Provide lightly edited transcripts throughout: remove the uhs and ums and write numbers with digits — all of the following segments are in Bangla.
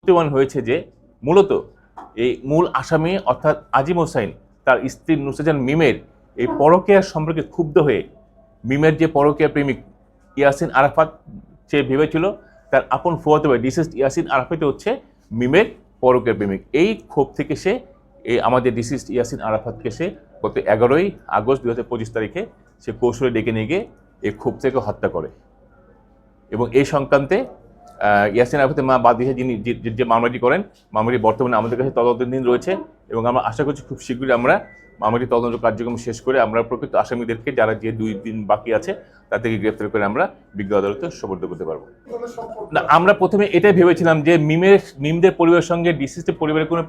প্রতীয়মান হয়েছে যে মূলত এই মূল আসামি অর্থাৎ আজিম হোসাইন তার স্ত্রী নুসরাত জাহান মিমের এই পরকীয়ার সম্পর্কে ক্ষুব্ধ হয়ে মিমের যে পরকীয়া প্রেমিক ইয়াসিন আরাফাত সে ভেবেছিল তার আপন ফুয়াতো ভাই ডিসিস্ট ইয়াসিন আরাফাত হচ্ছে মিমের পরকীয়া প্রেমিক। এই ক্ষোভ থেকে সে এই আমাদের ডিসিস্ট ইয়াসিন আরাফাতকে সে গত 11ই আগস্ট 2025 তারিখে সে কৌশলে ডেকে নিয়ে গিয়ে এই ক্ষোভ থেকে হত্যা করে এবং এই সংক্রান্তে ইয়াসিন আরাফাতের মা বাদী যিনি যে মামলাটি করেন মামলাটি বর্তমানে আমাদের কাছে তদন্তাধীন রয়েছে এবং আমরা আশা করছি খুব শীঘ্রই আমরা মামলাটি তদন্ত কার্যক্রম শেষ করে আমরা প্রকৃত আসামিদেরকে যারা যে 2 দিন বাকি আছে তাদেরকে গ্রেফতার করে আমরা বিজ্ঞ আদালতে সোপর্দ করতে পারবো। না, আমরা প্রথমে এটাই ভেবেছিলাম যে মিমদের পরিবারের সঙ্গে ডিসিস্টের পরিবারের কোনো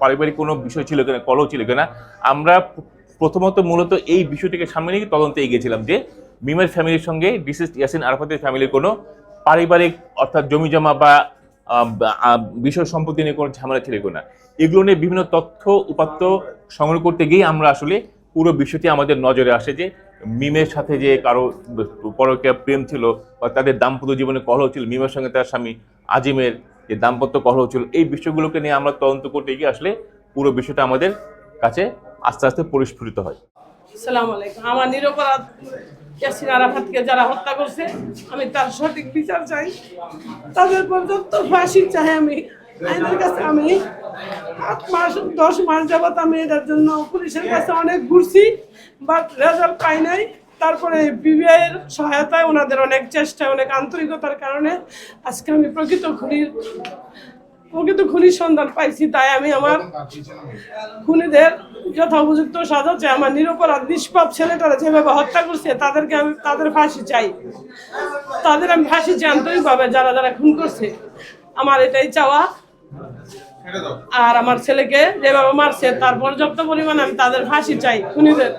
পারিবারিক কোনো বিষয় ছিল কিনা, কলহ ছিল কিনা। আমরা প্রথমত মূলত এই বিষয়টিকে সামনে নিয়ে তদন্তে এগিয়েছিলাম যে মিমের ফ্যামিলির সঙ্গে ডিসিস্ট ইয়াসিন আরাফাতের ফ্যামিলির কোনো পারিবারিক অর্থাৎ জমিজমা বা বিষয় সম্পত্তি নিয়ে কোনো ঝামেলা ছিল কিনা। এগুলো নিয়ে বিভিন্ন তথ্য উপাত্ত সংগ্রহ করতে গিয়ে আমরা আসলে পুরো বিষয়টি আমাদের নজরে আসে যে মিমের সাথে যে কারো পরকীয়া প্রেম ছিল বা তাদের দাম্পত্য জীবনে কলহ ছিল, মিমের সঙ্গে তার স্বামী আজিমের যে দাম্পত্য কলহ ছিল, এই বিষয়গুলোকে নিয়ে আমরা তদন্ত করতে গিয়ে আসলে পুরো বিষয়টা আমাদের কাছে আস্তে আস্তে পরিস্ফুটিত হয়। আসসালামু আলাইকুম। আমার নিরপরাধ ইয়াসিন আরাফাতকে যারা হত্যা করছে আমি তার সঠিক বিচার চাই, তাদের পর্যন্ত ফাঁসি চাই। আমি আইনের কাছে আমি 10 মাস যাবত আমি এটার জন্য পুলিশের কাছে অনেক ঘুরছি, বাট রেজাল্ট পাই নাই। তারপরে পিবিআই এর সহায়তায় ওনাদের অনেক চেষ্টা, অনেক আন্তরিকতার কারণে আজকে আমি প্রকৃত খুনির সন্ধান পাইছি। তাই আমি আমার খুনিদের যথোপযুক্ত সাজা চাই। আমার নিরপরাধ নিষ্পাপ ছেলেটারা যেভাবে হত্যা করছে তাদেরকে আমি তাদের ফাঁসি চাই, তাদের আমি ফাঁসি চাই আন্তরিকভাবে যারা যারা খুন করছে। আমার এটাই চাওয়া। আর আমার ছেলেকে যেভাবে মারছে তার পর্যাপ্ত পরিমাণে আমি তাদের ফাঁসি চাই খুনিদের।